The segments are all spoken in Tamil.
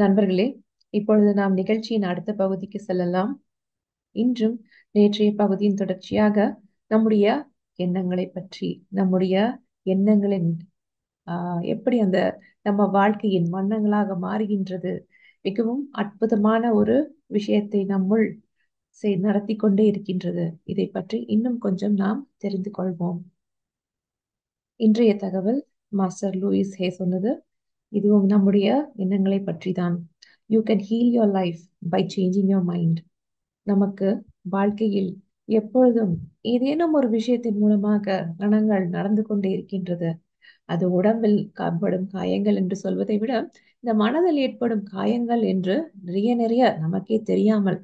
நண்பர்களே, இப்பொழுது நாம் நிகழ்ச்சியின் அடுத்த பகுதிக்கு செல்லலாம். இன்றும் நேற்றைய பகுதியின் தொடர்ச்சியாக நம்முடைய எண்ணங்களை பற்றி, நம்முடைய எண்ணங்களின் எப்படி அந்த நம்ம வாழ்க்கையின் வண்ணங்களாக மாறுகின்றது, மிகவும் அற்புதமான ஒரு விஷயத்தை நம்முள் நடத்தி கொண்டே இருக்கின்றது. இதை பற்றி இன்னும் கொஞ்சம் நாம் தெரிந்து கொள்வோம். இன்றைய தகவல் மாஸ்டர் லூயிஸ் ஹே சொன்னது. இதுவும் நம்முடைய எண்ணங்களை பற்றி தான். You can heal your life by changing your mind. நமக்கு வாழ்க்கையில் எப்பொழுதும் ஏதேனும் ஒரு விஷயத்தின் மூலமாக ரணங்கள் நடந்து கொண்டே இருக்கின்றது. அது உடம்பில் காப்படும் காயங்கள் என்று சொல்வதை விட, இந்த மனதில் ஏற்படும் காயங்கள் என்று நிறைய நிறைய நமக்கே தெரியாமல்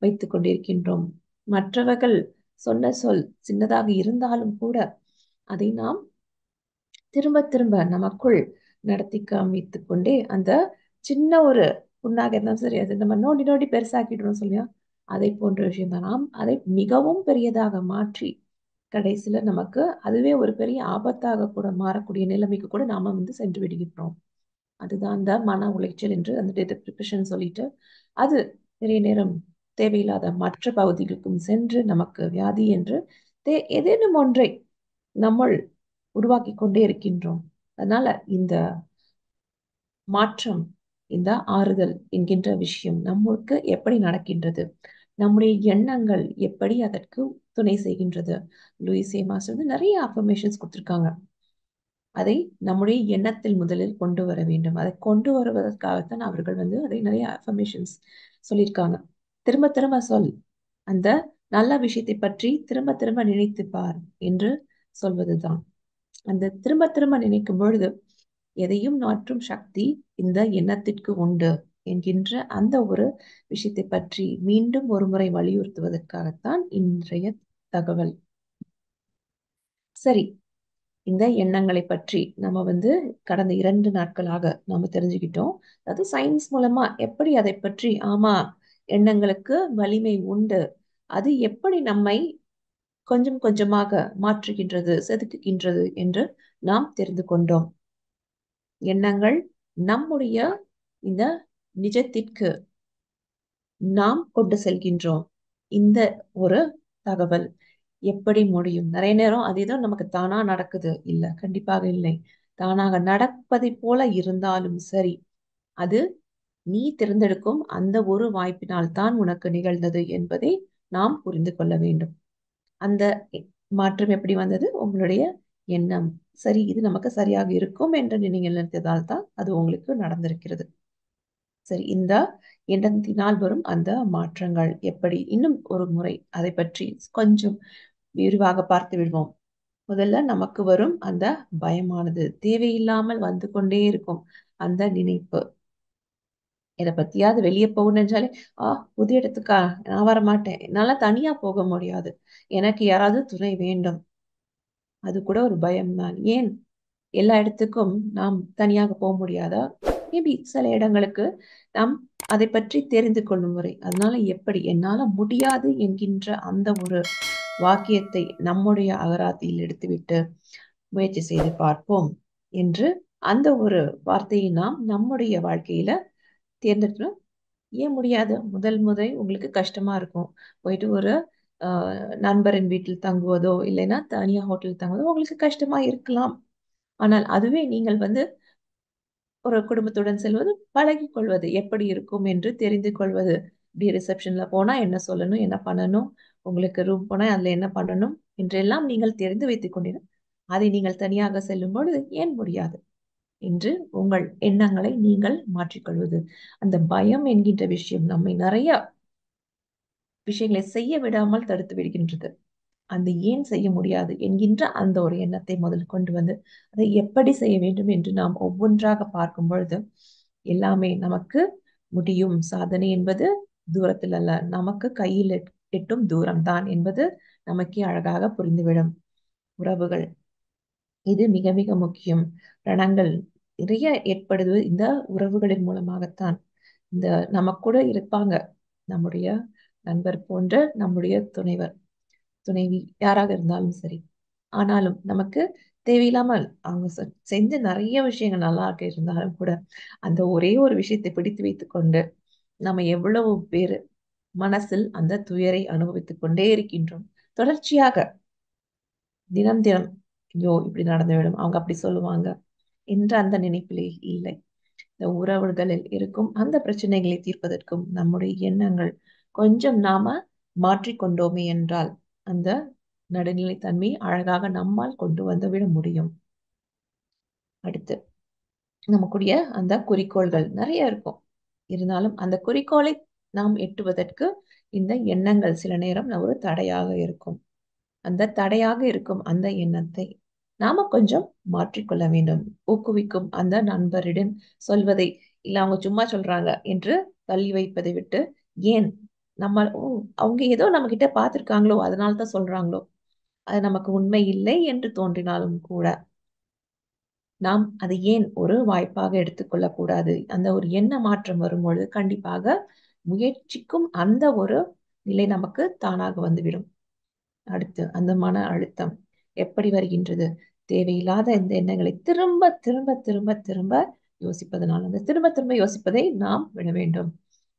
வைத்துக் கொண்டிருக்கின்றோம். மற்றவர்கள் சொன்ன சொல் சின்னதாக இருந்தாலும் கூட அதை நாம் திரும்ப திரும்ப நமக்குள் நடத்தி காமித்துக் கொண்டே அந்த சின்ன ஒரு புண்ணாக இருந்தாலும் சரி, அது நம்ம நோண்டி நோண்டி பெருசாக்கிடுறோம் சொல்லியா, அதை போன்ற விஷயம் தான். நாம் அதை மிகவும் பெரியதாக மாற்றி கடைசியில நமக்கு அதுவே ஒரு பெரிய ஆபத்தாக கூட மாறக்கூடிய நிலைமைக்கு கூட நாம சென்று விடுகின்றோம். அதுதான் அந்த மன உளைச்சல் என்று அந்த டிப்ரெஷன் சொல்லிட்டு, அது நிறைய நேரம் தேவையில்லாத மற்ற பகுதிகளுக்கும் சென்று நமக்கு வியாதி என்று ஏதேனும் ஒன்றை நம்மள் உருவாக்கி கொண்டே இருக்கின்றோம். அதனால இந்த மாற்றம், இந்த ஆறுதல் என்கின்ற விஷயம் நம்மளுக்கு எப்படி நடக்கின்றது, நம்முடைய எண்ணங்கள் எப்படி அதற்கு துணை செய்கின்றது. லூயிஸ் ஏ மாஸ்டர் நிறைய அஃபர்மேஷன்ஸ் கொடுத்திருக்காங்க. அதை நம்முடைய எண்ணத்தில் முதலில் கொண்டு வர வேண்டும். அதை கொண்டு வருவதற்காகத்தான் அவர்கள் அதை நிறைய அஃபர்மேஷன்ஸ் சொல்லியிருக்காங்க. திரும்ப திரும்ப சொல், அந்த நல்ல விஷயத்தை பற்றி திரும்ப திரும்ப நினைத்து பார் என்று சொல்வதுதான். அந்த திரும்ப திரும்ப நினைக்கும் பொழுது எதையும் மாற்றும் சக்தி இந்த எண்ணத்திற்கு உண்டு என்கின்ற அந்த ஒரு விஷயத்தை பற்றி மீண்டும் ஒரு முறை வலியுறுத்துவதற்காகத்தான் இன்றைய தகவல். சரி, இந்த எண்ணங்களை பற்றி நம்ம கடந்த 2 நாட்களாக நாம தெரிஞ்சுக்கிட்டோம். அது சயின்ஸ் மூலமா எப்படி அதை பற்றி, ஆமா, எண்ணங்களுக்கு வலிமை உண்டு, அது எப்படி நம்மை கொஞ்சம் கொஞ்சமாக மாற்றுகின்றது, செதுக்குகின்றது என்று நாம் தெரிந்து கொண்டோம். எண்ணங்கள் நம்முடைய இந்த நிஜத்திற்கு நாம் கொண்டு செல்கின்றோம். இந்த ஒரு தகவல் எப்படி முடியும்? நிறைய நேரம் அது ஏதோ நமக்கு தானா நடக்குது, இல்ல, கண்டிப்பாக இல்லை. தானாக நடப்பதை போல இருந்தாலும் சரி, அது நீ தேர்ந்தெடுக்கும் அந்த ஒரு வாய்ப்பினால் தான் உனக்கு நிகழ்ந்தது என்பதை நாம் புரிந்து கொள்ள வேண்டும். அந்த மாற்றம் எப்படி வந்தது? உங்களுடைய எண்ணம். சரி, இது நமக்கு சரியாக இருக்கும் என்று நீங்கள் நினைத்ததால் தான் அது உங்களுக்கு நடந்திருக்கிறது. சரி, இந்த எண்ணத்தினால் வரும் அந்த மாற்றங்கள் எப்படி, இன்னும் ஒரு முறை அதை பற்றி கொஞ்சம் விரிவாக பார்த்து விடுவோம். முதல்ல நமக்கு வரும் அந்த பயமானது, தேவையில்லாமல் வந்து கொண்டே இருக்கும் அந்த நினைப்பு. இதை பத்தியாவது வெளியே போகணும்னு நினைச்சாலே, புது இடத்துக்கா, நான் வரமாட்டேன், என்னால தனியா போக முடியாது, எனக்கு யாராவது துணை வேண்டும். அது கூட ஒரு பயம்தான். ஏன் எல்லா இடத்துக்கும் நாம் தனியாக போக முடியாதா? மேபி சில இடங்களுக்கு நாம் அதை பற்றி தெரிந்து கொள்ளும் முறை. அதனால எப்படி என்னால முடியாது என்கின்ற அந்த ஒரு வாக்கியத்தை நம்முடைய அகராதியில் எடுத்துவிட்டு முயற்சி செய்து பார்ப்போம் என்று அந்த ஒரு வார்த்தையை நாம் நம்முடைய வாழ்க்கையில தேர்ந்தெடுக்கணும். ஏன் முடியாது? முதல் உங்களுக்கு கஷ்டமா இருக்கும். போயிட்டு ஒரு நண்பரின் வீட்டில் தங்குவதோ இல்லைன்னா தனியா ஹோட்டலில் தங்குவதோ உங்களுக்கு கஷ்டமா இருக்கலாம். ஆனால் அதுவே நீங்கள் ஒரு குடும்பத்துடன் செல்வது, பழகி கொள்வது எப்படி இருக்கும் என்று தெரிந்து கொள்வது. இப்படி ரிசப்ஷன்ல போனா என்ன சொல்லணும், என்ன பண்ணணும், உங்களுக்கு ரூம் போனா அதுல என்ன பண்ணணும் என்றெல்லாம் நீங்கள் தெரிந்து வைத்துக் கொண்டீர்கள். அதை நீங்கள் தனியாக செல்லும் பொழுது ஏன் முடியாது என்று உங்கள் எண்ணங்களை நீங்கள் மாற்றிக்கொள்வது. அந்த பயம் என்கின்ற விஷயம் நம்மை நிறைய விஷயங்களை செய்ய விடாமல் தடுத்து விடுகின்றது. அந்த ஏன் செய்ய முடியாது என்கின்ற அந்த ஒரு எண்ணத்தை முதல் கொண்டு அதை எப்படி செய்ய வேண்டும் என்று நாம் ஒவ்வொன்றாக பார்க்கும் பொழுது எல்லாமே நமக்கு முடியும். சாதனை என்பது தூரத்தில் அல்ல, நமக்கு கையில் எட்டும் தூரம்தான் என்பது நமக்கே அழகாக புரிந்துவிடும். உறவுகள், இது மிக மிக முக்கியம். ரணங்கள் நிறைய ஏற்படுவது இந்த உறவுகளின் மூலமாகத்தான். இந்த நமக்கு கூட இருப்பாங்க, நம்முடைய நண்பர் போன்ற, நம்முடைய துணைவர் துணைவி, யாராக இருந்தாலும் சரி. ஆனாலும் நமக்கு தேவையில்லாமல் அவங்க செஞ்ச நிறைய விஷயங்கள் நல்லா இருக்க இருந்தாலும் கூட அந்த ஒரே ஒரு விஷயத்தை பிடித்து வைத்துக் கொண்டு நம்ம எவ்வளவு பேர் மனசில் அந்த துயரை அனுபவித்துக் கொண்டே இருக்கின்றோம். தொடர்ச்சியாக தினம் தினம் ஐயோ இப்படி நடந்துவிடும், அவங்க அப்படி சொல்லுவாங்க என்ற அந்த நினைப்பிலே இல்லை. இந்த உறவுகளில் இருக்கும் அந்த பிரச்சனைகளை தீர்ப்பதற்கும் நம்முடைய எண்ணங்கள் கொஞ்சம் நாம மாற்றிக்கொண்டோமே என்றால் அந்த நடுநிலைத்தன்மை அழகாக நம்மால் கொண்டு வந்து விட முடியும். அடுத்து நமக்குடைய அந்த குறிக்கோள்கள் நிறைய இருக்கும். இருந்தாலும் அந்த குறிக்கோளை நாம் எட்டுவதற்கு இந்த எண்ணங்கள் சில நேரம் ஒரு தடையாக இருக்கும். அந்த தடையாக இருக்கும் அந்த எண்ணத்தை நாம கொஞ்சம் மாற்றிக்கொள்ள வேண்டும். ஊக்குவிக்கும் அந்த நண்பரிடம் சொல்வதை இல்ல அவங்க சும்மா சொல்றாங்க என்று தள்ளி வைப்பதை விட்டு, ஏன் நம்ம அவங்க ஏதோ நம்ம கிட்ட பார்த்திருக்காங்களோ அதனால தான் சொல்றாங்களோ, அது நமக்கு உண்மை இல்லை என்று தோன்றினாலும் கூட நாம் அதை ஏன் ஒரு வாய்ப்பாக எடுத்துக்கொள்ளக் கூடாது? அந்த ஒரு எண்ண மாற்றம் வரும்பொழுது கண்டிப்பாக முயற்சிக்கும் அந்த ஒரு நிலை நமக்கு தானாக வந்துவிடும். அடுத்து அந்த மன அழுத்தம் எப்படி வருகின்றது? தேவையில்லாத இந்த எண்ணங்களை திரும்ப திரும்ப திரும்ப திரும்ப யோசிப்பதனால் அந்த திரும்ப திரும்ப யோசிப்பதை நாம் விட வேண்டும்.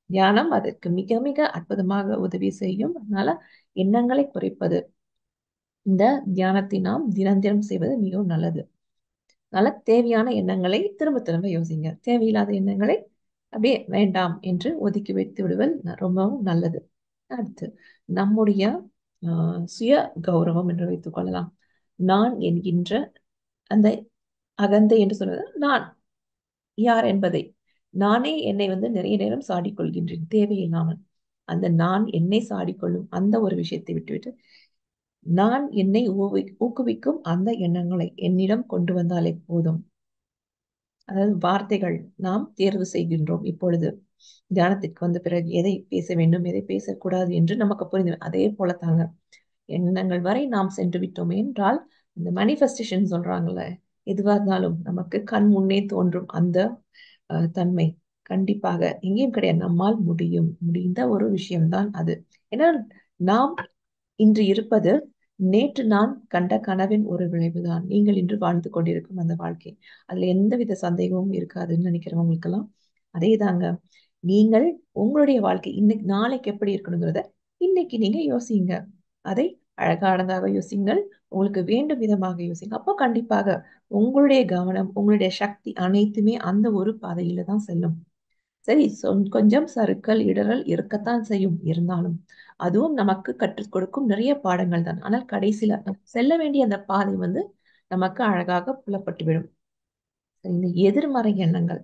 தியானம் அதற்கு மிக மிக அற்புதமாக உதவி செய்யும். அதனால எண்ணங்களை குறைப்பது, இந்த தியானத்தை நாம் தினம் தினம் செய்வது மிகவும் நல்லது. அதனால தேவையான எண்ணங்களை திரும்ப திரும்ப யோசிங்க. தேவையில்லாத எண்ணங்களை அப்படியே வேண்டாம் என்று ஒதுக்கி வைத்து விடுவது ரொம்பவும் நல்லது. அடுத்து நம்முடைய சுய கௌரவம் என்று வைத்துக் கொள்ளலாம். நான் என்கின்ற அந்த அகந்தை என்று சொல்வது நான் யார் என்பதை நானே என்னை நிறைய நேரம் சாடிக்கொள்கின்றேன் தேவையில்லாமல். அந்த நான் என்னை சாடிக்கொள்ளும் அந்த ஒரு விஷயத்தை விட்டுவிட்டு நான் என்னை ஊக்குவிக்கும் அந்த எண்ணங்களை என்னிடம் கொண்டு வந்தாலே போதும். அதாவது வார்த்தைகள் நாம் தேர்வு செய்கின்றோம். இப்பொழுது தியானத்திற்கு வந்த பிறகு எதை பேச வேண்டும் எதை பேசக்கூடாது என்று நமக்கு புரிந்து அதே போல தாங்க எண்ணங்கள் வரை நாம் சென்று விட்டோம் என்றால் இந்த மேனிஃபெஸ்டேஷன் சொல்றாங்கல்ல, எதுவா இருந்தாலும் நமக்கு கண் முன்னே தோன்றும் அந்த தன்மை கண்டிப்பாக எங்கேயும் கிடையாது. நம்மால் முடிந்த ஒரு விஷயம்தான் அது. ஏன்னா நாம் இன்று இருப்பது நேற்று நான் கண்ட கனவின் ஒரு விளைவுதான். நீங்கள் இன்று வாழ்ந்து கொண்டிருக்கும் அந்த வாழ்க்கை, அதுல எந்தவித சந்தேகமும் இருக்காதுன்னு நினைக்கிறவங்களுக்கெல்லாம் அதே தாங்க. நீங்கள் உங்களுடைய வாழ்க்கை இன்னைக்கு நாளைக்கு எப்படி இருக்கணுங்கிறத இன்னைக்கு நீங்க யோசிங்க. அதை அழகானதாக யோசிங்கள், உங்களுக்கு வேண்டும் விதமாக யோசிங்க. அப்போ கண்டிப்பாக உங்களுடைய கவனம் உங்களுடைய சக்தி அனைத்துமே அந்த ஒரு பாதையில தான் செல்லும். சரி, கொஞ்சம் சறுக்கல் இடறல் இருக்கத்தான் செய்யும். இருந்தாலும் அதுவும் நமக்கு கற்றுக் கொடுக்கும் நிறைய பாடங்கள் தான். ஆனால் கடைசியில செல்ல வேண்டிய அந்த பாதை நமக்கு அழகாக புலப்பட்டுவிடும். இந்த எதிர்மறை எண்ணங்கள்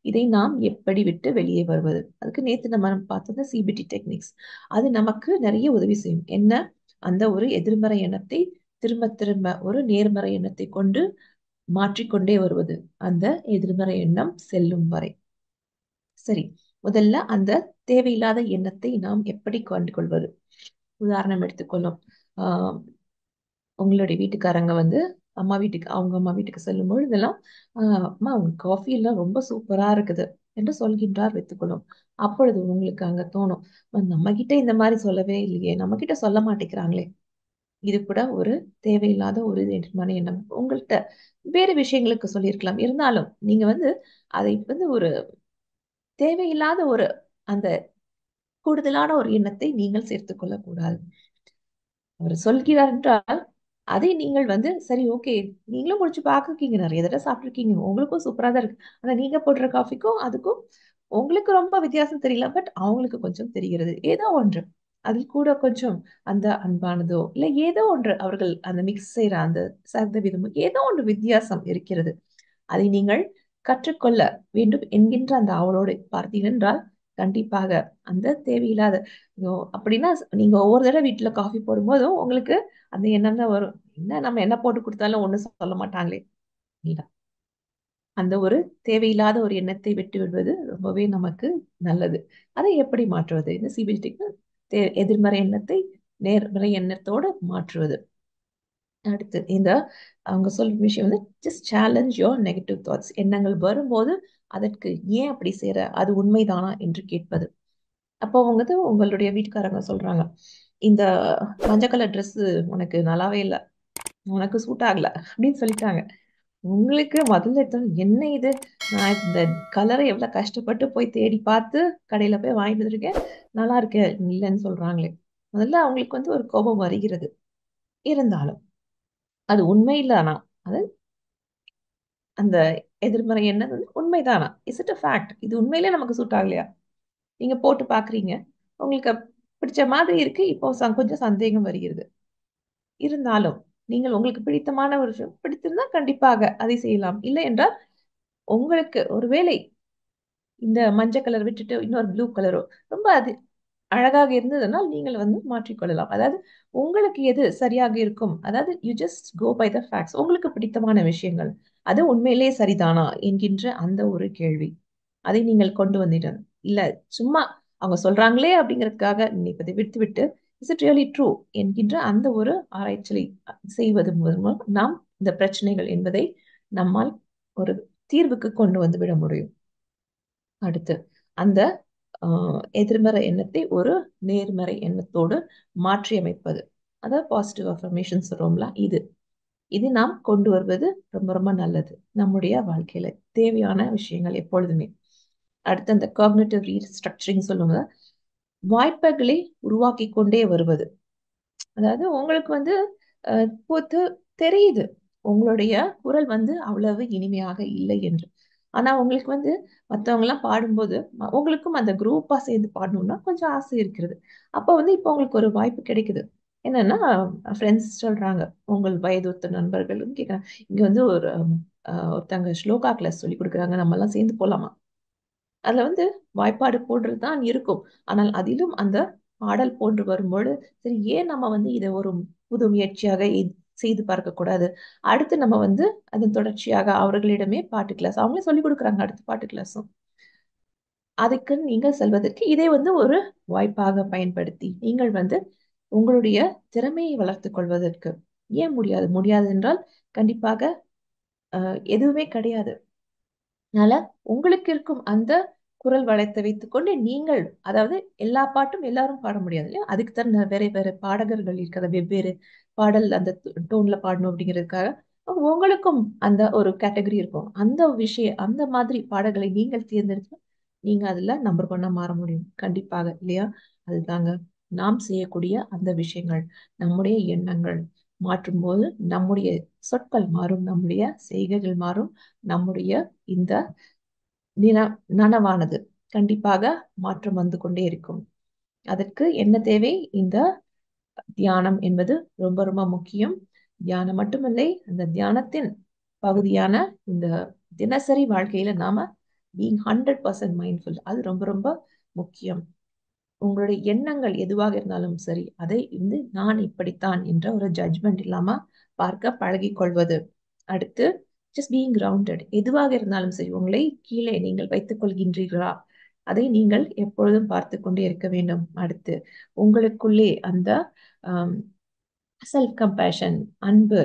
இதை நாம் எப்படி விட்டு வெளியே வருவது? அதுக்கு நேத்து நம்ம பார்த்தது சிபிடி டெக்னிக்ஸ். அது நமக்கு நிறைய உதவி செய்யும். என்ன? அந்த ஒரு எதிர்மறை எண்ணத்தை திரும்ப திரும்ப ஒரு நேர்மறை எண்ணத்தை கொண்டு மாற்றிக்கொண்டே வருவது, அந்த எதிர்மறை எண்ணம் செல்லும் வரை. சரி, முதல்ல அந்த தேவையில்லாத எண்ணத்தை நாம் எப்படி கண்டு கொள்வது? உதாரணம் எடுத்துக்கொள்ளும். உங்களுடைய வீட்டுக்காரங்க அவங்க அம்மா வீட்டுக்கு செல்லும் பொழுதெல்லாம் அம்மா உங்க காஃபி எல்லாம் ரொம்ப சூப்பரா இருக்குது என்று சொல்கின்றார் வைத்துக்கொள்ளும். அப்பொழுது உங்களுக்கு அங்க தோணும், நம்ம கிட்ட இந்த மாதிரி சொல்லவே இல்லையே, நம்ம கிட்ட சொல்ல மாட்டேங்கிறாங்களே. இது கூட ஒரு தேவையில்லாத ஒரு எதிர்மறை எண்ணம். உங்கள்கிட்ட வேறு விஷயங்களுக்கு சொல்லியிருக்கலாம். இருந்தாலும் நீங்க அதை ஒரு தேவையில்லாத ஒரு அந்த கூடுதலான ஒரு எண்ணத்தை நீங்கள் சேர்த்துக் கொள்ளக்கூடாது. அவர் சொல்கிறார் என்றால் அதை நீங்கள் சரி ஓகே, நீங்களும் முடிச்சு பார்த்துருக்கீங்க, நிறைய தடவை சாப்பிட்டுருக்கீங்க, உங்களுக்கும் சூப்பரா தான் இருக்கு. ஆனா நீங்க போடுற காஃபிக்கும் அதுக்கும் உங்களுக்கு ரொம்ப வித்தியாசம் தெரியல, பட் அவங்களுக்கு கொஞ்சம் தெரிகிறது. ஏதோ ஒன்று அதில் கூட கொஞ்சம் அந்த அன்பானதோ இல்ல ஏதோ ஒன்று அவர்கள் அந்த மிக்ஸ் செய்யற அந்த சதவீதமோ ஏதோ ஒன்று வித்தியாசம் இருக்கிறது. அதை நீங்கள் கற்றுக்கொள்ள வேண்டும் என்கின்ற அந்த ஆவலோடு பார்த்தீர்கள் என்றால் கண்டிப்பாக அந்த தேவையில்லாத அப்படின்னா நீங்க ஒவ்வொரு தடவை வீட்டுல காஃபி போடும்போதும் உங்களுக்கு அந்த எண்ணம் தான் வரும், என்ன நம்ம என்ன போட்டு கொடுத்தாலும் ஒண்ணும் சொல்ல மாட்டாங்களே. இல்ல, அந்த ஒரு தேவையில்லாத ஒரு எண்ணத்தை விட்டு விடுவது ரொம்பவே நமக்கு நல்லது. அதை எப்படி மாற்றுவது? இந்த சிபிடிக்கு எதிர்மறை எண்ணத்தை நேர்மறை எண்ணத்தோடு மாற்றுவது. அடுத்து அவங்க சொல்ற விஷயம் just challenge your negative thoughts. எண்ணங்கள் வரும்போது அதற்கு ஏன் அப்படி செய்யற, அது உண்மைதானா என்று கேட்பது. அப்போ உங்களுடைய வீட்டுக்காரங்க சொல்றாங்க, இந்த மஞ்சள் கலர் ட்ரெஸ் உனக்கு நல்லாவே இல்லை, உனக்கு சூட் ஆகல அப்படின்னு சொல்லிட்டாங்க. உங்களுக்கு முதல்ல என்ன இது, நான் இந்த கலரை எவ்வளவு கஷ்டப்பட்டு போய் தேடி பார்த்து கடையில போய் வாங்கிட்டு வந்திருக்கேன், நல்லா இருக்கு இல்லைன்னு சொல்றாங்களே. முதல்ல அவங்களுக்கு ஒரு கோபம் வருகிறது. இருந்தாலும் அது உண்மை இல்லைனா, அது அந்த எதிர்மறை எண்ணம் உண்மைதானா, இஸ் இட் அ ஃபேக்ட், இது உண்மையிலே நமக்கு சூட் ஆகலையா, நீங்க போட்டு பாக்குறீங்க, உங்களுக்கு பிடிச்ச மாதிரி இருக்கு, இப்போ கொஞ்சம் சந்தேகம் வருகிறது. இருந்தாலும் நீங்கள் உங்களுக்கு பிடித்தமான ஒரு விஷயம் பிடித்திருந்தா கண்டிப்பாக அதை செய்யலாம். இல்லை என்றால் உங்களுக்கு ஒருவேளை இந்த மஞ்சள் கலர் விட்டுட்டு இன்னொரு ப்ளூ கலரோ ரொம்ப அது அழகாக இருந்ததுனால் நீங்கள் மாற்றிக்கொள்ளலாம். அதாவது உங்களுக்கு எது சரியாக இருக்கும், அதாவது you just go by the facts. உங்களுக்கு பிடித்தமான விஷயங்கள் அது உண்மையிலேயே சரிதானா என்கின்ற அந்த ஒரு கேள்வி, அதை நீங்கள் கொண்டு வந்திடணும். இல்ல சும்மா அவங்க சொல்றாங்களே அப்படிங்கிறதுக்காக நினைப்பதை விட்டுவிட்டு, இஸ் இட் ரியலி ட்ரூ என்கின்ற அந்த ஒரு ஆராய்ச்சியை செய்வது மூலம் நாம் இந்த பிரச்சனைகள் என்பதை நம்மால் ஒரு தீர்வுக்கு கொண்டு வந்து விட முடியும். அடுத்து அந்த எதிர்மறை எண்ணத்தை ஒரு நேர்மறை எண்ணத்தோடு மாற்றி அமைப்பது, அதாவது பாசிட்டிவ் அஃபர்மேஷன் சொல்றோம்ல, இது இது நாம் கொண்டு வருவது ரொம்ப ரொம்ப நல்லது நம்முடைய வாழ்க்கையில தேவையான விஷயங்கள் எப்பொழுதுமே. அடுத்து அந்த காக்னிட்டிவ் ரீஸ்ட்ரக்சரிங் சொல்லுங்க, வாய்ப்புகளை உருவாக்கி கொண்டே வருவது. அதாவது உங்களுக்கு போத்து தெரியுது உங்களுடைய குரல் அவ்வளவு இனிமையாக இல்லை என்று. ஆனா உங்களுக்கு மத்தவங்க எல்லாம் பாடும்போது உங்களுக்கும் அந்த குரூப்பா சேர்ந்து பாடணும்னா கொஞ்சம் ஆசை இருக்கிறது. அப்போ இப்போ உங்களுக்கு ஒரு வாய்ப்பு கிடைக்குது. என்னன்னா ஃப்ரெண்ட்ஸ் சொல்றாங்க, உங்கள் வயதொத்த நண்பர்களும் கேட்கறாங்க, இங்க ஒரு ஒருத்தங்க ஸ்லோகா கிளாஸ் சொல்லி கொடுக்குறாங்க, நம்ம எல்லாம் சேர்ந்து போலாமா. அதுல வாய்ப்பாடு போன்றது தான் இருக்கும். ஆனால் அதிலும் அந்த பாடல் போன்று வரும்போது சரி, ஏன் நம்ம இதை ஒரு புது முயற்சியாக செய்து பார்க்க கூடாது. அடுத்து நம்ம அதன் தொடர்ச்சியாக அவர்களிடமே பாட்டு கிளாஸ் அவங்களே சொல்லிக் கொடுக்குறாங்க, அடுத்த பாட்டு கிளாஸும். அதுக்கு நீங்கள் செல்வதற்கு இதை ஒரு வாய்ப்பாக பயன்படுத்தி நீங்கள் உங்களுடைய திறமையை வளர்த்துக் கொள்வதற்கு, ஏன் முடியாது, முடியாது என்றால் கண்டிப்பாக எதுவுமே கிடையாது. அதனால உங்களுக்கு இருக்கும் அந்த குரல் வளத்தை வைத்துக் கொண்டு நீங்கள், அதாவது எல்லா பாட்டும் எல்லாரும் பாட முடியாது இல்லையா, அதுக்கு தான் வேற வேற பாடகர்கள் இருக்கிற வெவ்வேறு பாடல் அந்த டோன்ல பாடணும் அப்படிங்கிறதுக்காக உங்களுக்கும் அந்த ஒரு கேட்டகரி இருக்கும். அந்த விஷயம் அந்த மாதிரி பாடல்களை நீங்கள் தேர்ந்தெடுத்து நீங்க அதுல நம்பர் ஒன்னா மாற முடியும் கண்டிப்பாக இல்லையா. அதுதாங்க நாம் செய்யக்கூடிய அந்த விஷயங்கள், நம்முடைய எண்ணங்கள் மாற்றும் போது நம்முடைய சொற்கள் மாறும், நம்முடைய செய்கைகள் மாறும், நம்முடைய இந்த நனவானது கண்டிப்பாக மாற்றம் வந்து கொண்டே இருக்கும். அதற்கு என்ன தேவை, இந்த தியானம் என்பது ரொம்ப ரொம்ப முக்கியம். தியானம் மட்டுமில்லை, அந்த தியானத்தின் பகுதியான இந்த தினசரி வாழ்க்கையில நாம பீங் 100% மைண்ட்ஃபுல், அது ரொம்ப ரொம்ப முக்கியம். உங்களுடைய எண்ணங்கள் எதுவாக இருந்தாலும் சரி, அதை நான் இப்படித்தான் என்ற ஒரு ஜட்ஜ்மெண்ட் இல்லாம பார்க்க பழகிக் கொள்வது. அடுத்து ஜஸ்ட் பீயிங் கிரவுண்டட், எதுவாக இருந்தாலும் சரி உங்களை கீழே நீங்கள் வைத்துக் கொள்கின்றீர்களா, அதை நீங்கள் எப்பொழுதும் பார்த்து கொண்டே இருக்க வேண்டும். அடுத்து உங்களுக்குள்ளே அந்த செல்ஃப் கம்பேஷன், அன்பு,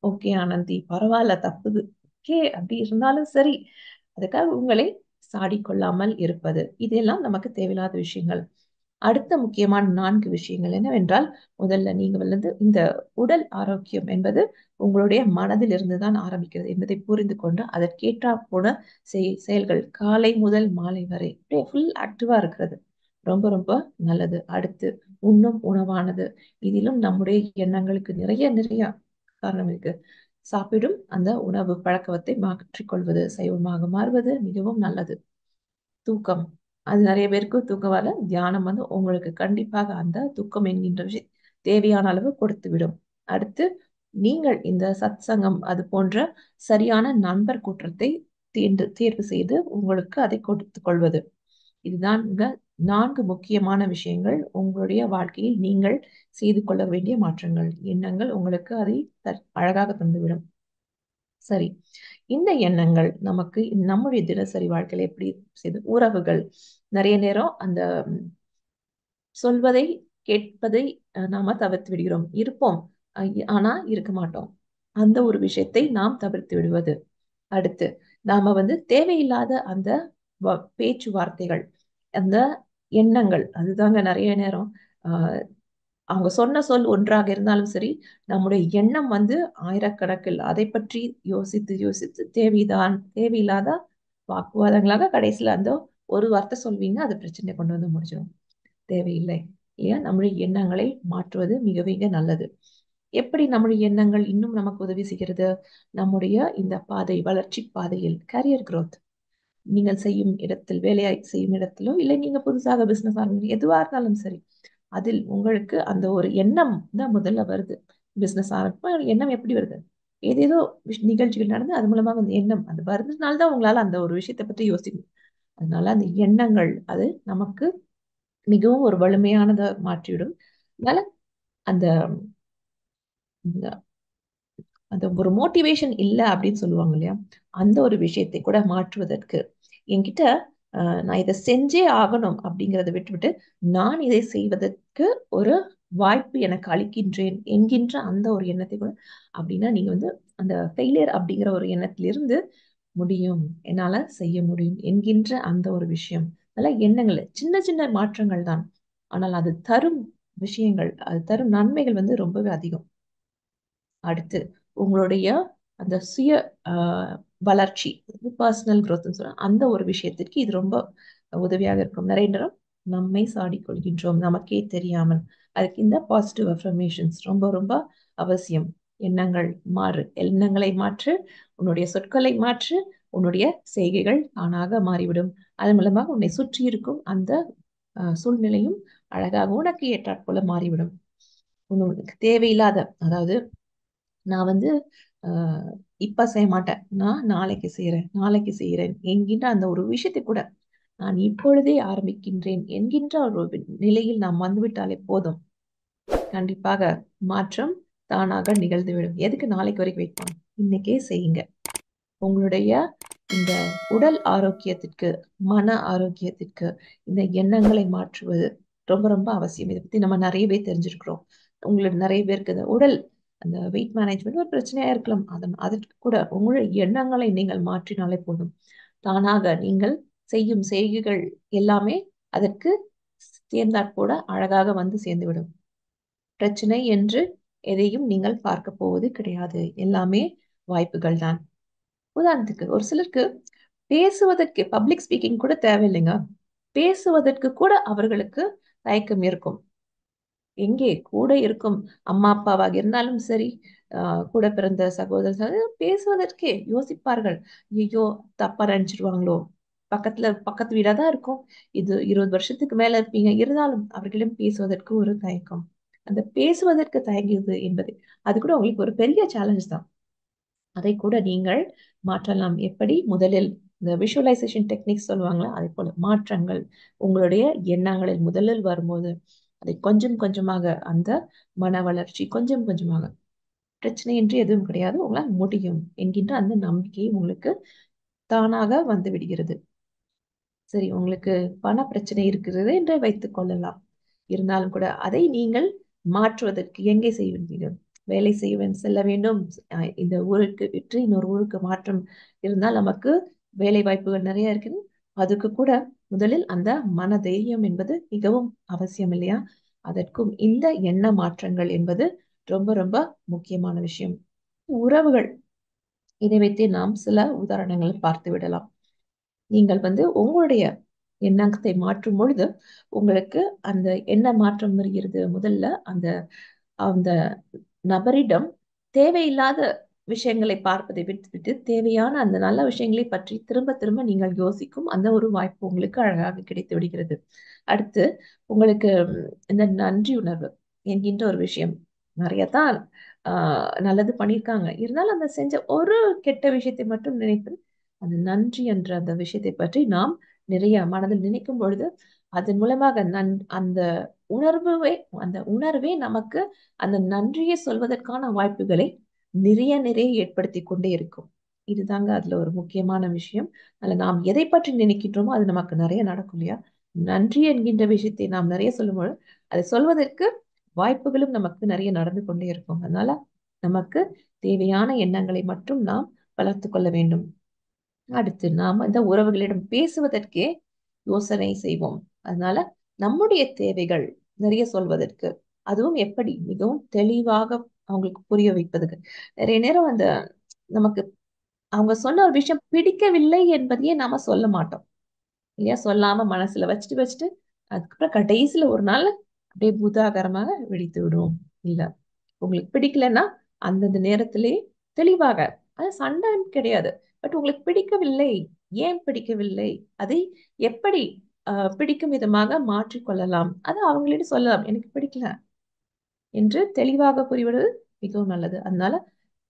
ஓகே ஆனந்தி பரவாயில்ல தப்புது, ஓகே அப்படி இருந்தாலும் சரி, அதுக்காக உங்களை சாடிக்கொள்ளாமல் இருப்பது, இதெல்லாம் நமக்கு தேவையில்லாத விஷயங்கள். அடுத்த முக்கியமான 4 விஷயங்கள் என்னவென்றால், முதல்ல நீங்க இந்த உடல் ஆரோக்கியம் என்பது உங்களுடைய மனதில் இருந்துதான் ஆரம்பிக்கிறது என்பதை புரிந்து கொண்டு அதற்கேற்றா போல செயல்கள் காலை முதல் மாலை வரை ஃபுல் ஆக்டிவா இருக்கிறது ரொம்ப ரொம்ப நல்லது. அடுத்து உண்ணும் உணவானது, இதிலும் நம்முடைய எண்ணங்களுக்கு நிறைய நிறைய காரணம் இருக்கு. சாப்பிடும் அந்த உணவு பழக்கத்தை மாற்றிக்கொள்வது, சைவமாக மாறுவது மிகவும் நல்லது. தூக்கம், அது நிறைய பேருக்கு தூக்கம் வர, தியானம் உங்களுக்கு கண்டிப்பாக அந்த தூக்கம் என்கின்ற விஷயம் தேவையான அளவு கொடுத்து விடும். அடுத்து நீங்கள் இந்த சத் சங்கம் அது போன்ற சரியான நண்பர் கூற்றத்தை தேர்வு செய்து உங்களுக்கு அதை கொடுத்துக் கொள்வது, இதுதான் 4 முக்கியமான விஷயங்கள் உங்களுடைய வாழ்க்கையில் நீங்கள் செய்து கொள்ள வேண்டிய மாற்றங்கள். எண்ணங்கள் உங்களுக்கு அதை அழகாக தந்துவிடும். சரி, இந்த எண்ணங்கள் நமக்கு நம்முடைய தினசரி வாழ்க்கையில எப்படி செய்து, உறவுகள் நிறைய நேரம் அந்த சொல்வதை கேட்பதை நாம தவிர்த்து விடுகிறோம், இருப்போம் ஆனா இருக்க மாட்டோம், அந்த ஒரு விஷயத்தை நாம் தவிர்த்து விடுவது. அடுத்து நாம தேவையில்லாத அந்த பேச்சுவார்த்தைகள், அந்த எண்ணங்கள், அதுதாங்க நிறைய நேரம் அவங்க சொன்ன சொல் ஒன்றாக இருந்தாலும் சரி, நம்முடைய எண்ணம் வந்து ஆயிரக்கணக்கில் அதை பற்றி யோசித்து யோசித்து தேவையில்லாத வாக்குவாதங்களாக கடைசியில் அந்த ஒரு வார்த்தை சொல்வீங்க, அது பிரச்சனை கொண்டு வந்து முடிச்சிடும். தேவையில்லை இல்லையா? நம்முடைய எண்ணங்களை மாற்றுவது மிக மிக நல்லது. எப்படி நம்முடைய எண்ணங்கள் இன்னும் நமக்கு உதவி செய்கிறது? நம்முடைய இந்த பாதை, வளர்ச்சி பாதையில் கரியர் growth, நீங்கள் செய்யும் இடத்தில், வேலையாய் செய்யும் இடத்திலோ இல்லை நீங்க புதுசாக பிசினஸ் ஆரம்பிங்க, எதுவா இருந்தாலும் சரி, அதில் உங்களுக்கு அந்த ஒரு எண்ணம் தான் முதல்ல வருது. பிசினஸ் ஆரம்பிப்ப எண்ணம் எப்படி வருது? ஏதேதோ நிகழ்ச்சிகள் நடந்து அது மூலமாக அந்த எண்ணம் அது வருதுனால தான் உங்களால அந்த ஒரு விஷயத்தை பற்றி யோசிக்கணும். அதனால அந்த எண்ணங்கள் அது நமக்கு மிகவும் ஒரு வலிமையானதை மாற்றிவிடும். அதனால அந்த அந்த ஒரு மோட்டிவேஷன் இல்லை அப்படின்னு சொல்லுவாங்க இல்லையா, அந்த ஒரு விஷயத்தை கூட மாற்றுவதற்கு என்கிட்ட நான் இதை செஞ்சே ஆகணும் அப்படிங்கிறத விட்டுவிட்டு நான் இதை செய்வதற்கு ஒரு வாய்ப்பு எனக்கு அளிக்கின்றேன் என்கின்ற அந்த ஒரு எண்ணத்தை கூட, அப்படின்னா நீங்க வந்து அந்த ஃபெயிலியர் அப்படிங்கிற ஒரு எண்ணத்திலிருந்து முடியும், என்னால செய்ய முடியும் என்கின்ற அந்த ஒரு விஷயம். அதெல்லாம் எண்ணங்கள் சின்ன சின்ன மாற்றங்கள் தான், ஆனால் அது தரும் விஷயங்கள், அது தரும் நன்மைகள் வந்து ரொம்பவே அதிகம். அடுத்து உங்களுடைய அந்த சுய வளர்ச்சி, பர்சனல் growthன்னு சொல்லுவாங்க, அந்த ஒரு விஷயத்திற்கு இது ரொம்ப உதவியாக இருக்கும். நிறைய நேரம் நம்மை சாடிக்கொள்கின்றோம் நமக்கே தெரியாமல். அதுக்கு இந்த பாசிட்டிவ் அஃபர்மேஷன்ஸ் ரொம்ப ரொம்ப அவசியம். எண்ணங்கள் மாறு, எண்ணங்களை மாற்று, உன்னுடைய சொற்களை மாற்று, உன்னுடைய செய்கைகள் தானாக மாறிவிடும். அதன் மூலமாக உன்னை சுற்றி இருக்கும் அந்த சூழ்நிலையும் அழகாக உனக்கு ஏற்றாற்போல மாறிவிடும். உனக்கு தேவையில்லாத, அதாவது நான் வந்து இப்ப செய்ய மாட்டேன், நான் நாளைக்கு செய்யறேன் நாளைக்கு செய்யறேன் என்கின்ற அந்த ஒரு விஷயத்தை கூட நான் இப்பொழுதே ஆரம்பிக்கின்றேன் என்கின்ற ஒரு நிலையில் நாம் வந்துவிட்டாலே போதும், கண்டிப்பாக மாற்றம் தானாக நிகழ்ந்துவிடும். எதுக்கு நாளைக்கு வரைக்கும் வெயிட் பண்ணும்? இன்னைக்கே செய்யுங்க. உங்களுடைய இந்த உடல் ஆரோக்கியத்திற்கு, மன ஆரோக்கியத்திற்கு இந்த எண்ணங்களை மாற்றுவது ரொம்ப ரொம்ப அவசியம். இதை பத்தி நம்ம நிறையவே தெரிஞ்சிருக்கிறோம். உங்களுக்கு நிறைய பேருக்கு இந்த உடல் அந்த வெயிட் மேனேஜ்மெண்ட் ஒரு பிரச்சனையா இருக்கலாம். அதற்கு கூட உங்களுடைய எண்ணங்களை நீங்கள் மாற்றினாலே போதும், தானாக நீங்கள் செய்யும் செய்கைகள் எல்லாமே அதற்கு சேர்ந்தாற்போட அழகாக வந்து சேர்ந்துவிடும். பிரச்சனை என்று எதையும் நீங்கள் பார்க்க போவது கிடையாது, எல்லாமே வாய்ப்புகள் தான். உதாரணத்துக்கு ஒரு சிலருக்கு பேசுவதற்கு பப்ளிக் ஸ்பீக்கிங் கூட தேவையில்லைங்க, பேசுவதற்கு கூட அவர்களுக்கு தயக்கம் இருக்கும். எங்கே கூட இருக்கும் அம்மா அப்பாவாக இருந்தாலும் சரி, கூட பிறந்த சகோதரர் பேசுவதற்கே யோசிப்பார்கள். ஐயோ, தப்பா நினைச்சிருவாங்களோ, பக்கத்து வீடா தான் இருக்கும், இது 20 வருஷத்துக்கு மேல இருப்பீங்க, இருந்தாலும் அவர்களிடம் பேசுவதற்கு ஒரு தயக்கம். அந்த பேசுவதற்கு தயங்குது என்பது அது கூட உங்களுக்கு ஒரு பெரிய சேலஞ்ச் தான். அதை கூட நீங்கள் மாற்றலாம். எப்படி? முதலில் இந்த விஷுவலைசேஷன் டெக்னிக்ஸ் சொல்லுவாங்களா, அதே போல மாற்றங்கள் உங்களுடைய எண்ணங்களில் முதலில் வரும்போது அதை கொஞ்சம் கொஞ்சமாக அந்த மன வளர்ச்சி கொஞ்சம் கொஞ்சமாக, பிரச்சனையின்றி எதுவும் கிடையாது, உங்களால் முடியும் என்கின்ற அந்த நம்பிக்கை உங்களுக்கு தானாக வந்து விடுகிறது. சரி, உங்களுக்கு பண பிரச்சனை இருக்கிறது என்று வைத்துக் கொள்ளலாம். இருந்தாலும் கூட அதை நீங்கள் மாற்றுவதற்கு எங்கே செய்வீர்கள்? வேலை செல்ல வேண்டும், இந்த ஊருக்கு விற்று இன்னொரு ஊருக்கு மாற்றம் இருந்தால் நமக்கு வேலை வாய்ப்புகள் நிறைய இருக்குது. அதுக்கு கூட முதலில் அந்த மன தைரியம் என்பது மிகவும் அவசியம் இல்லையா? அதற்கும் இந்த எண்ண மாற்றங்கள் என்பது ரொம்ப ரொம்ப முக்கியமான விஷயம். உறவுகள், இதை வைத்தே நாம் சில உதாரணங்களை பார்த்து விடலாம். நீங்கள் வந்து உங்களுடைய எண்ணத்தை மாற்றும் பொழுது உங்களுக்கு அந்த என்ன மாற்றம் வருகிறது? முதல்ல அந்த அந்த நபரிடம் தேவையில்லாத விஷயங்களை பார்ப்பதை விட்டுவிட்டு தேவையான அந்த நல்ல விஷயங்களை பற்றி திரும்ப திரும்ப நீங்கள் யோசிக்கும் அந்த ஒரு வாய்ப்பு உங்களுக்கு அழகாக கிடைத்து விடுகிறது. அடுத்து உங்களுக்கு இந்த நன்றி உணர்வு என்கின்ற ஒரு விஷயம், நிறைய தான் நல்லது பண்ணியிருக்காங்க, இருந்தாலும் அந்த செஞ்ச ஒரு கெட்ட விஷயத்தை மட்டும் நினைத்து அந்த நன்றி என்ற அந்த விஷயத்தை பற்றி நாம் நிறைய மனதில் நினைக்கும் பொழுது அதன் மூலமாக அந்த உணர்வே அந்த உணர்வே நமக்கு அந்த நன்றியை சொல்வதற்கான வாய்ப்புகளை நிறைய நிறைய ஏற்படுத்தி கொண்டே இருக்கும். இதுதாங்க அதுல ஒரு முக்கியமான விஷயம். அதுல நாம் எதை பற்றி நினைக்கின்றோமோ அது நமக்கு நிறைய நடக்கும் இல்லையா? நன்றி என்கின்ற விஷயத்தை நாம் நிறைய சொல்லும்போது அதை சொல்வதற்கு வாய்ப்புகளும் நமக்கு நிறைய நடந்து கொண்டே இருக்கும். அதனால நமக்கு தேவையான எண்ணங்களை மட்டும் நாம் வளர்த்து கொள்ள வேண்டும். அடுத்து நாம் இந்த உறவுகளிடம் பேசுவதற்கே யோசனை செய்வோம். அதனால நம்முடைய தேவைகள் நிறைய சொல்வதற்கு அதுவும் எப்படி மிகவும் தெளிவாக அவங்களுக்கு புரிய வைப்பதுக்கு. நிறைய நேரம் அந்த நமக்கு அவங்க சொன்ன ஒரு விஷயம் பிடிக்கவில்லை என்பதையே நாம சொல்ல மாட்டோம் இல்லையா? சொல்லாம மனசுல வச்சுட்டு வச்சுட்டு அதுக்கப்புறம் கடைசியில ஒரு நாள் அப்படியே பூதாகரமாக வெடித்து விடுவோம். இல்ல, உங்களுக்கு பிடிக்கலன்னா அந்தந்த நேரத்திலே தெளிவாக, அது சண்டை கிடையாது, பட் உங்களுக்கு பிடிக்கவில்லை, ஏன் பிடிக்கவில்லை, அதை எப்படி பிடிக்கும் விதமாக மாற்றிக்கொள்ளலாம், அது அவங்களிடம் சொல்லலாம். எனக்கு பிடிக்கல என்று தெளிவாக புரிவது மிகவும் நல்லது. அதனால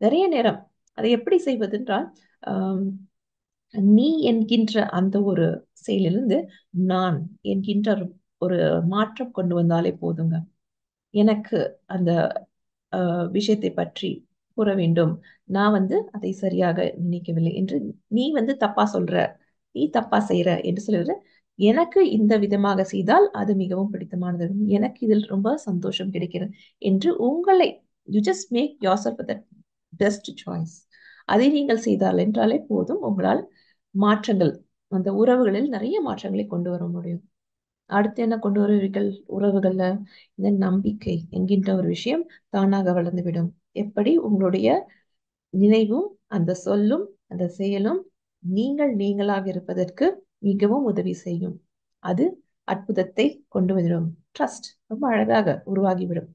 நிறைய நேரம் அதை எப்படி செய்வது என்றால், ஆஹ் நீ என்கின்ற அந்த ஒரு செயலிலிருந்து நான் என்கின்ற ஒரு மாற்றம் கொண்டு வந்தாலே போதுங்க. எனக்கு அந்த விஷயத்தை பற்றி கூற வேண்டும். நான் அதை சரியாக நினைக்கவில்லை என்று நீ தப்பா சொல்ற, நீ தப்பா செய்யற என்று சொல்லுவது, எனக்கு இந்த விதமாக செய்தால் அது மிகவும் பிடித்தமானது, எனக்கு இதில் ரொம்ப சந்தோஷம் கிடைக்கிறது என்று உங்களை you just make yourself the best choice. அதை நீங்கள் செய்தால் என்றாலே போதும், உங்களால் மாற்றங்கள் அந்த உறவுகளில் நிறைய மாற்றங்களை கொண்டு வர முடியும். அடுத்து என்ன கொண்டு வருவீர்கள் உறவுகள்ல? இந்த நம்பிக்கை என்கின்ற ஒரு விஷயம் தானாக வளர்ந்துவிடும். எப்படி உங்களுடைய நினைவும் அந்த சொல்லும் அந்த செயலும் நீங்கள் நீங்களாக இருப்பதற்கு மிகவும் உதவி செய்யும். அது அற்புதத்தை கொண்டு வந்துடும். ட்ரஸ்ட் ரொம்ப அழகாக உருவாகிவிடும்.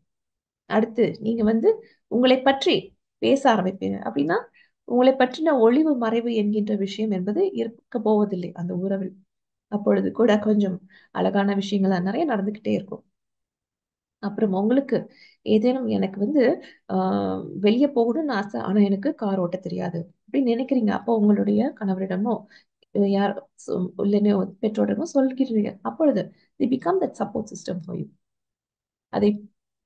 அடுத்து நீங்க உங்களை பற்றி பேச ஆரம்பிப்பீங்க அப்படின்னா, உங்களை பற்றின ஒளிவு மறைவு என்கின்ற விஷயம் என்பது இருக்க போவதில்லை அந்த உறவில். அப்பொழுது கூட கொஞ்சம் அழகான விஷயங்கள் நிறைய நடந்துகிட்டே இருக்கும். அப்புறம் உங்களுக்கு ஏதேனும் எனக்கு வெளியே போகணும்னு ஆசை, ஆனா எனக்கு கார் ஓட்ட தெரியாது அப்படின்னு நினைக்கிறீங்க. அப்போ உங்களுடைய கணவரிடமோ யார் இல்லைன்னோ பெற்றோரிடமோ சொல்கிறீங்க. அப்பொழுது they become that support system for you. அதை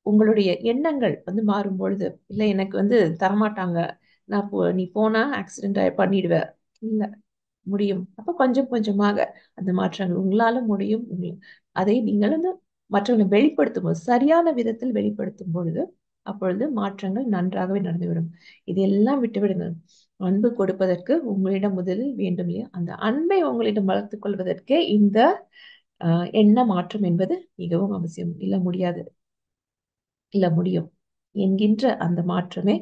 உங்களுடைய எண்ணங்கள் மாறும் பொழுது, இல்லை எனக்கு தரமாட்டாங்க, நான் நீ போனா ஆக்சிடென்ட் பண்ணிடுவ, இல்ல முடியும். அப்ப கொஞ்சம் கொஞ்சமாக அந்த மாற்றங்கள் உங்களால முடியும். அதை நீங்கள் மற்றவங்களை வெளிப்படுத்தும் போது, சரியான விதத்தில் வெளிப்படுத்தும் பொழுது, அப்பொழுது மாற்றங்கள் நன்றாகவே நடந்துவிடும். இதையெல்லாம் விட்டுவிடுங்க. அன்பு கொடுப்பதற்கு உங்களிடம் முதலில் வேண்டும் இல்லையா? அந்த அன்பை உங்களிடம் வளர்த்துக் கொள்வதற்கே இந்த எண்ண மாற்றம் என்பது மிகவும் அவசியம். இல்ல முடியாது, இல்ல முடியும் என்கின்ற அந்த மாற்றமே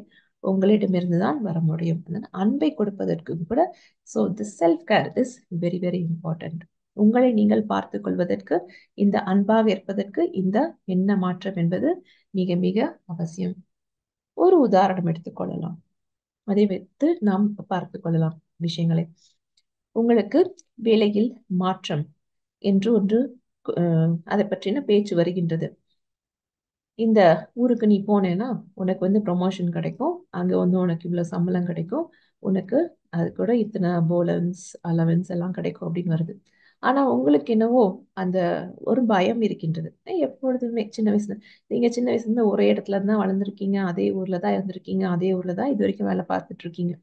உங்களிடமிருந்துதான் வர முடியும். அன்பை கொடுப்பதற்கு கூட so the self care is very very important. உங்களை நீங்கள் பார்த்துக் கொள்வதற்கு, இந்த அன்பாக இருப்பதற்கு இந்த எண்ண மாற்றம் என்பது மிக மிக அவசியம். ஒரு உதாரணம் எடுத்துக்கொள்ளலாம், அதை வைத்து நாம் பார்த்துக் கொள்ளலாம் விஷயங்களை. உங்களுக்கு வேலையில் மாற்றம் என்று ஒன்று அதை பற்றின பேச்சு வருகின்றது. இந்த ஊருக்கு நீ போனேன்னா உனக்கு ப்ரொமோஷன் கிடைக்கும், அங்க உனக்கு இவ்வளவு சம்பளம் கிடைக்கும், உனக்கு அது கூட இத்தனை போலன்ஸ் அலவன்ஸ் எல்லாம் கிடைக்கும் அப்படின்னு வருது. ஆனா உங்களுக்கு என்னவோ அந்த ஒரு பயம் இருக்கின்றது. எப்பொழுதுமே சின்ன வயசுல, நீங்க சின்ன வயசுல இருந்து ஒரே இடத்துல தான் வளர்ந்துருக்கீங்க, அதே ஊர்ல தான் இருந்திருக்கீங்க, அதே ஊர்ல தான் இது வரைக்கும் வேலை பார்த்துட்டு இருக்கீங்க.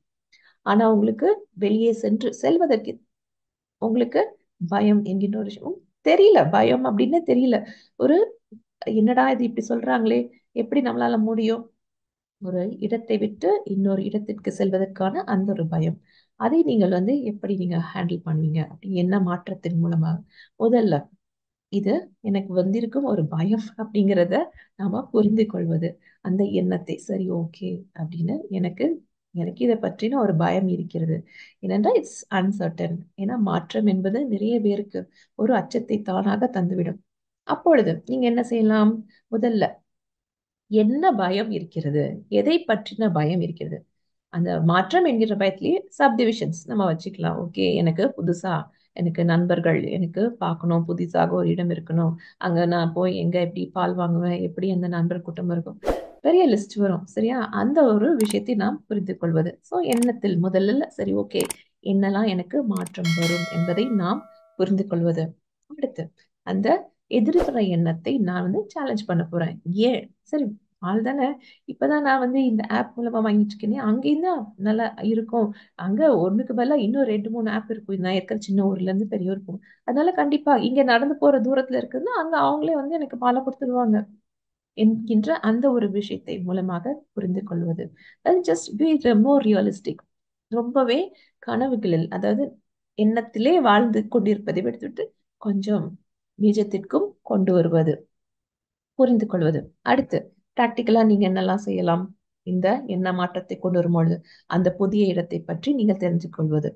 ஆனா உங்களுக்கு வெளியே செல்வதற்கு உங்களுக்கு பயம் என்கின்ற ஒரு விஷயம் தெரியல. பயம் அப்படின்னு தெரியல. ஒரு என்னடா இது இப்படி சொல்றாங்களே, எப்படி நம்மளால முடியும்? ஒரு இடத்தை விட்டு இன்னொரு இடத்திற்கு செல்வதற்கான அந்த ஒரு பயம், அதை நீங்கள் எப்படி நீங்க ஹேண்டில் பண்ணுவீங்க அப்படி என்ன மாற்றத்தின் மூலமாக? முதல்ல இது எனக்கு வந்திருக்கும் ஒரு பயம் அப்படிங்கிறத நாம புரிந்து கொள்வது. அந்த எண்ணத்தை சரி ஓகே அப்படின்னு எனக்கு எனக்கு இதை பற்றின ஒரு பயம் இருக்கிறது. ஏனென்றால் இட்ஸ் அன்சர்டன். ஏன்னா மாற்றம் என்பது நிறைய பேருக்கு ஒரு அச்சத்தை தானாக தந்துவிடும். அப்பொழுது நீங்க என்ன செய்யலாம்? முதல்ல என்ன பயம் இருக்கிறது, எதை பற்றின பயம் இருக்கிறது, அந்த மாற்றம் என்கிற பயத்திலேயே சப்டிவிஷன்ஸ் நம்ம வச்சுக்கலாம். ஓகே, எனக்கு புதுசா எனக்கு நண்பர்கள் எனக்கு பார்க்கணும், புதுசாக ஒரு இடம் இருக்கணும், அங்க நான் போய் எங்க எப்படி பால் வாங்குவேன், எப்படி அந்த நண்பர் கூட்டம் இருக்கும், பெரிய லிஸ்ட் வரும். சரியா? அந்த ஒரு விஷயத்தை நாம் புரிந்து கொள்வது. ஸோ எண்ணத்தில் முதல்ல சரி ஓகே, என்னெல்லாம் எனக்கு மாற்றம் வரும் என்பதை நாம் புரிந்து கொள்வது. அடுத்து அந்த எதிர்மறை எண்ணத்தை நான் சேலஞ்ச் பண்ண போறேன். ஏன் சரி ஆள் தானே, இப்பதான் நான் இந்த ஆப் மூலமா வாங்கிட்டு இருக்கேனே, அங்கேயும் தான் நல்லா இருக்கும், அங்க ஒண்ணுக்கு பதிலா இன்னும் 2 3 ஆப் இருக்கும், நான் இருக்கிற சின்ன ஊர்ல இருந்து பெரிய ஊர் போகும், அதனால கண்டிப்பா இங்க நடந்து போற தூரத்துல இருக்குதுன்னா அங்க அவங்களே எனக்கு பாலை கொடுத்துருவாங்க என்கின்ற அந்த ஒரு விஷயத்தை மூலமாக புரிந்து கொள்வது. அது ஜஸ்ட் பி மோர் ரியலிஸ்டிக். ரொம்பவே கனவுகளில், அதாவது எண்ணத்திலே வாழ்ந்து கொண்டிருப்பதை விடுத்துவிட்டு கொஞ்சம் நிஜத்திற்கும் கொண்டு வருவது. புரிந்து கொள்வது. அடுத்து பிராக்டிக்கலா நீங்க என்னெல்லாம் செய்யலாம்? இந்த எண்ண மாற்றத்தை கொண்டு வரும்பொழுது அந்த புதிய இடத்தை பற்றி நீங்கள் தெரிஞ்சு கொள்வது.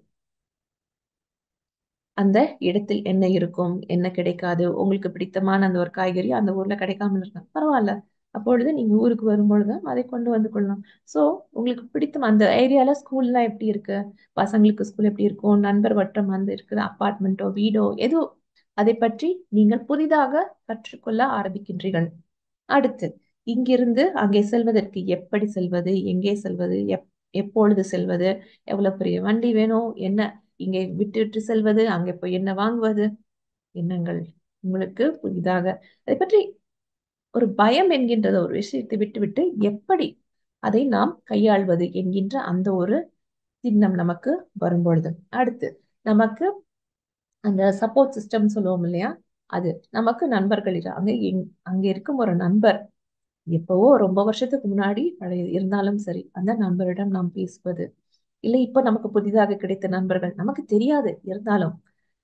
அந்த இடத்தில் என்ன இருக்கும், என்ன கிடைக்காது, உங்களுக்கு பிடித்தமான அந்த ஒரு காய்கறி அந்த ஊர்ல கிடைக்காம இருக்கலாம், பரவாயில்ல. அப்பொழுது நீங்க ஊருக்கு வரும்பொழுது அதை கொண்டு வந்து கொள்ளலாம். சோ உங்களுக்கு பிடித்த அந்த ஏரியால ஸ்கூல்லாம் எப்படி இருக்கு, பசங்களுக்கு ஸ்கூல் எப்படி இருக்கும், நண்பர் வட்டம் வந்து இருக்குது, அப்பார்ட்மெண்ட்டோ வீடோ ஏதோ, அதை பற்றி நீங்கள் புதிதாக கற்றுக்கொள்ள ஆரம்பிக்கின்றீர்கள். அடுத்து இங்கிருந்து அங்கே செல்வதற்கு எப்படி செல்வது, எங்கே செல்வது, எப்பொழுது செல்வது, எவ்வளவு பெரிய வண்டி வேணும், என்ன இங்கே விட்டு விட்டு செல்வது, அங்கே போய் என்ன வாங்குவது, எண்ணங்கள் உங்களுக்கு புதிதாக அதை பற்றி ஒரு பயம் என்கின்ற ஒரு விஷயத்தை விட்டுவிட்டு எப்படி அதை நாம் கையாள்வது என்கின்ற அந்த ஒரு சின்னம் நமக்கு வரும்பொழுது, அடுத்து நமக்கு அந்த சப்போர்ட் சிஸ்டம் சொல்லுவோம் இல்லையா, அது நமக்கு நண்பர்கள் அங்க இருக்கும் ஒரு நண்பர் எப்பவோ ரொம்ப வருஷத்துக்கு முன்னாடி பழைய இருந்தாலும் சரி, அந்த நண்பரிடம் நாம் பேசுவது, இல்லை இப்ப நமக்கு புதிதாக கிடைத்த நண்பர்கள் நமக்கு தெரியாது இருந்தாலும்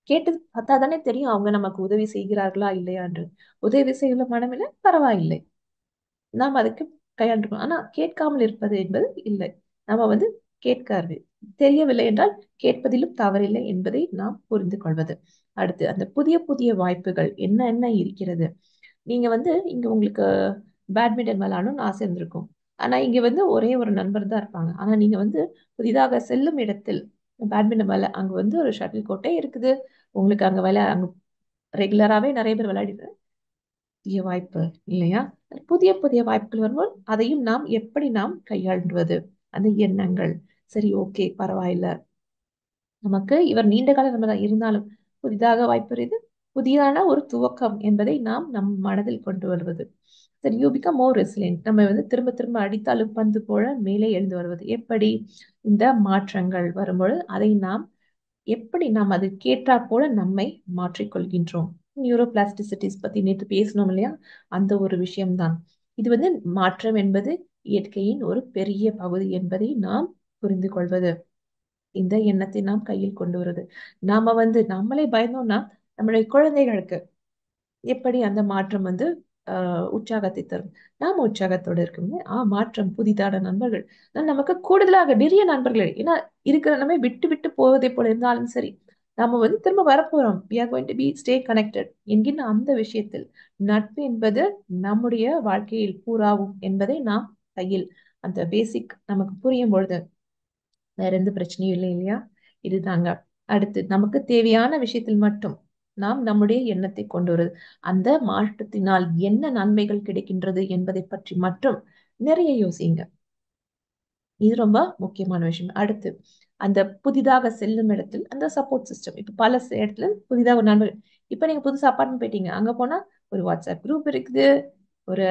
கேட்டு பார்த்தா தானே தெரியும் அவங்க நமக்கு உதவி செய்கிறார்களா இல்லையா என்று. உதவி செய்யல மனமில்லை, பரவாயில்லை, நாம் அதுக்கு கையாண்டிருக்கோம். ஆனா கேட்காமல் இருப்பது என்பது இல்லை. நாம கேட்காது தெரியவில்லை என்றால் கேட்பதிலும் தவறில்லை என்பதை நாம் புரிந்து கொள்வது. அடுத்து அந்த புதிய புதிய வாய்ப்புகள் என்ன என்ன இருக்கிறது. நீங்க இங்க உங்களுக்கு பேட்மிண்டன் விளையாடணும்னு ஆசை இருந்திருக்கும். ஆனா இங்க ஒரே ஒரு நண்பர் தான் இருப்பாங்க. ஆனா நீங்க புதிதாக செல்லும் இடத்தில் பேட்மிண்டன் அங்க ஒரு ஷட்டில் கோர்ட்டே இருக்குது. உங்களுக்கு அங்க ரெகுலராகவே நிறைய பேர் விளையாடிட்டு புதிய வாய்ப்பு இல்லையா? புதிய புதிய வாய்ப்புகள் வரும்போது அதையும் நாம் எப்படி நாம் கையாள்வது, அந்த எண்ணங்கள். சரி, ஓகே, பரவாயில்ல, நமக்கு இவர் நீண்ட கால நண்பர் இருந்தாலும் புதிதாக வாய்ப்பு இது புதிதான ஒரு துவக்கம் என்பதை நாம் நம் மனதில் கொண்டு வருவது. சரி, யூ பிகம் மோர் ரெசிலியன்ட். நம்ம திரும்ப திரும்ப அடித்தாலும் பந்து போல மேலே எழுந்து வருவது எப்படி? இந்த மாற்றங்கள் வரும்பொழுது அதை நாம் எப்படி நாம் அது கேட்டா போல நம்மை மாற்றிக்கொள்கின்றோம். நியூரோ பிளாஸ்டிசிட்டிஸ் பத்தி நேற்று பேசணும் இல்லையா, அந்த ஒரு விஷயம்தான் இது. மாற்றம் என்பது இயற்கையின் ஒரு பெரிய பகுதி என்பதை நாம் புரிந்து கொள்வது, இந்த எண்ணத்தை நாம் கையில் கொண்டு வருவது. நாம நம்மளே பயந்தோம்னா நம்மளுடைய குழந்தைகளுக்கு எப்படி அந்த மாற்றம் உற்சாகத்தை தரும். நாம உற்சாகத்தோட இருக்கோங்க. மாற்றம், புதிதான நண்பர்கள், நமக்கு கூடுதலாக நிறைய நண்பர்கள், ஏன்னா இருக்கிற நம்ம விட்டு விட்டு போவதை போல இருந்தாலும் சரி, நாம திரும்ப வரப்போறோம், we are going to be stay connected என்கின்ற அந்த விஷயத்தில் நட்பு என்பது நம்முடைய வாழ்க்கையில் பூராவும் என்பதை நாம் கையில் அந்த பேசிக் நமக்கு புரியும் பொழுது வேற எந்த பிரச்சனையும் இல்லை இல்லையா? இதுதாங்க. அடுத்து நமக்கு தேவையான விஷயத்தில் மட்டும் நாம் நம்முடைய எண்ணத்தை கொண்டு வருவது. அந்த மாற்றத்தினால் என்ன நன்மைகள் கிடைக்கின்றது என்பதை பற்றி மட்டும் நிறைய யோசிங்க. இது ரொம்ப முக்கியமான விஷயம். அடுத்து அந்த புதிதாக செல்லும் இடத்தில் அந்த சப்போர்ட் சிஸ்டம். இப்ப பல இடத்துல புதிதாக ஒரு நண்பர், இப்ப நீங்க புதுசா அப்பார்ட்மெண்ட் போயிட்டீங்க, அங்க போனா ஒரு வாட்ஸ்அப் குரூப் இருக்குது, ஒரு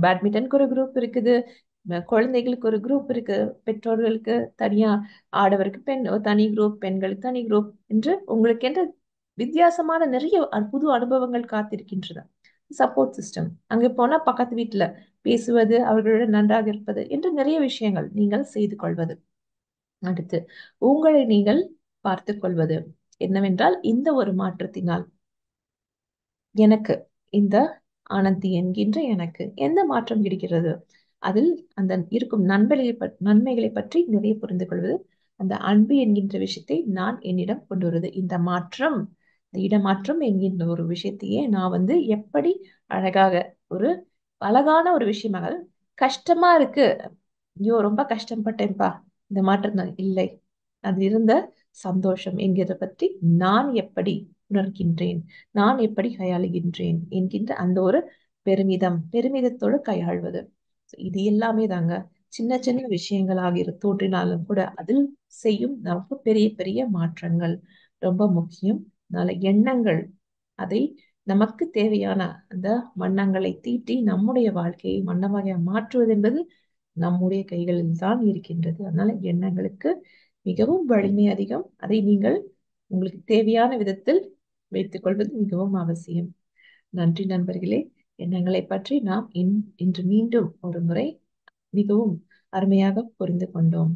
பேட்மிண்டனுக்கு ஒரு குரூப் இருக்குது, குழந்தைகளுக்கு ஒரு குரூப் இருக்கு, பெற்றோர்களுக்கு தனியா, ஆடவருக்கு தனி குரூப், பெண்களுக்கு தனி குரூப் என்று உங்களுக்கு என்று வித்தியாசமான நிறைய புது அனுபவங்கள் காத்திருக்கின்றன. சப்போர்ட் சிஸ்டம், அங்க போனா பக்கத்து வீட்டுல பேசுவது, அவர்களுடன் நன்றாக இருப்பது என்று நிறைய விஷயங்கள் நீங்கள் செய்து கொள்வது. அடுத்து உங்களை நீங்கள் பார்த்துக் கொள்வது என்னவென்றால், இந்த ஒரு மாற்றத்தினால் எனக்கு, இந்த ஆனந்தி என்கின்ற எனக்கு எந்த மாற்றம் கிடைக்கிறது, அதில் அந்த இருக்கும் நன்மைகளை பற்றி நிறைய புரிந்து கொள்வது, அந்த அன்பு என்கின்ற விஷயத்தை நான் என்னிடம் கொண்டு வருவது, இந்த மாற்றம், இந்த இடமாற்றம் என்கின்ற ஒரு விஷயத்தையே நான் எப்படி அழகாக ஒரு அழகான ஒரு விஷயமாக, கஷ்டமா இருக்கு, ஐயோ ரொம்ப கஷ்டப்பட்டேன்ப்பா இந்த மாற்றம் தான் இல்லை, அது இருந்த சந்தோஷம் என்கிறத பற்றி நான் எப்படி உணர்கின்றேன், நான் எப்படி கையாளுகின்றேன் என்கின்ற அந்த ஒரு பெருமிதத்தோடு கையாள்வது. இது எல்லாமே தாங்க சின்ன சின்ன விஷயங்களாக தோன்றினாலும் கூட அதில் செய்யும் நமக்கு பெரிய பெரிய மாற்றங்கள் ரொம்ப முக்கியம். அதனால எண்ணங்கள், அதை நமக்கு தேவையான அந்த வண்ணங்களை தீட்டி நம்முடைய வாழ்க்கையை வண்ணமாக மாற்றுவது என்பது நம்முடைய கைகளில் தான் இருக்கின்றது. அதனால எண்ணங்களுக்கு மிகவும் வலிமை அதிகம். அதை நீங்கள் உங்களுக்கு தேவையான விதத்தில் வைத்துக் கொள்வது மிகவும் அவசியம். நன்றி நண்பர்களே. எண்ணங்களை பற்றி நாம் இன்று மீண்டும் ஒரு முறை மிகவும் அருமையாக புரிந்து கொண்டோம்.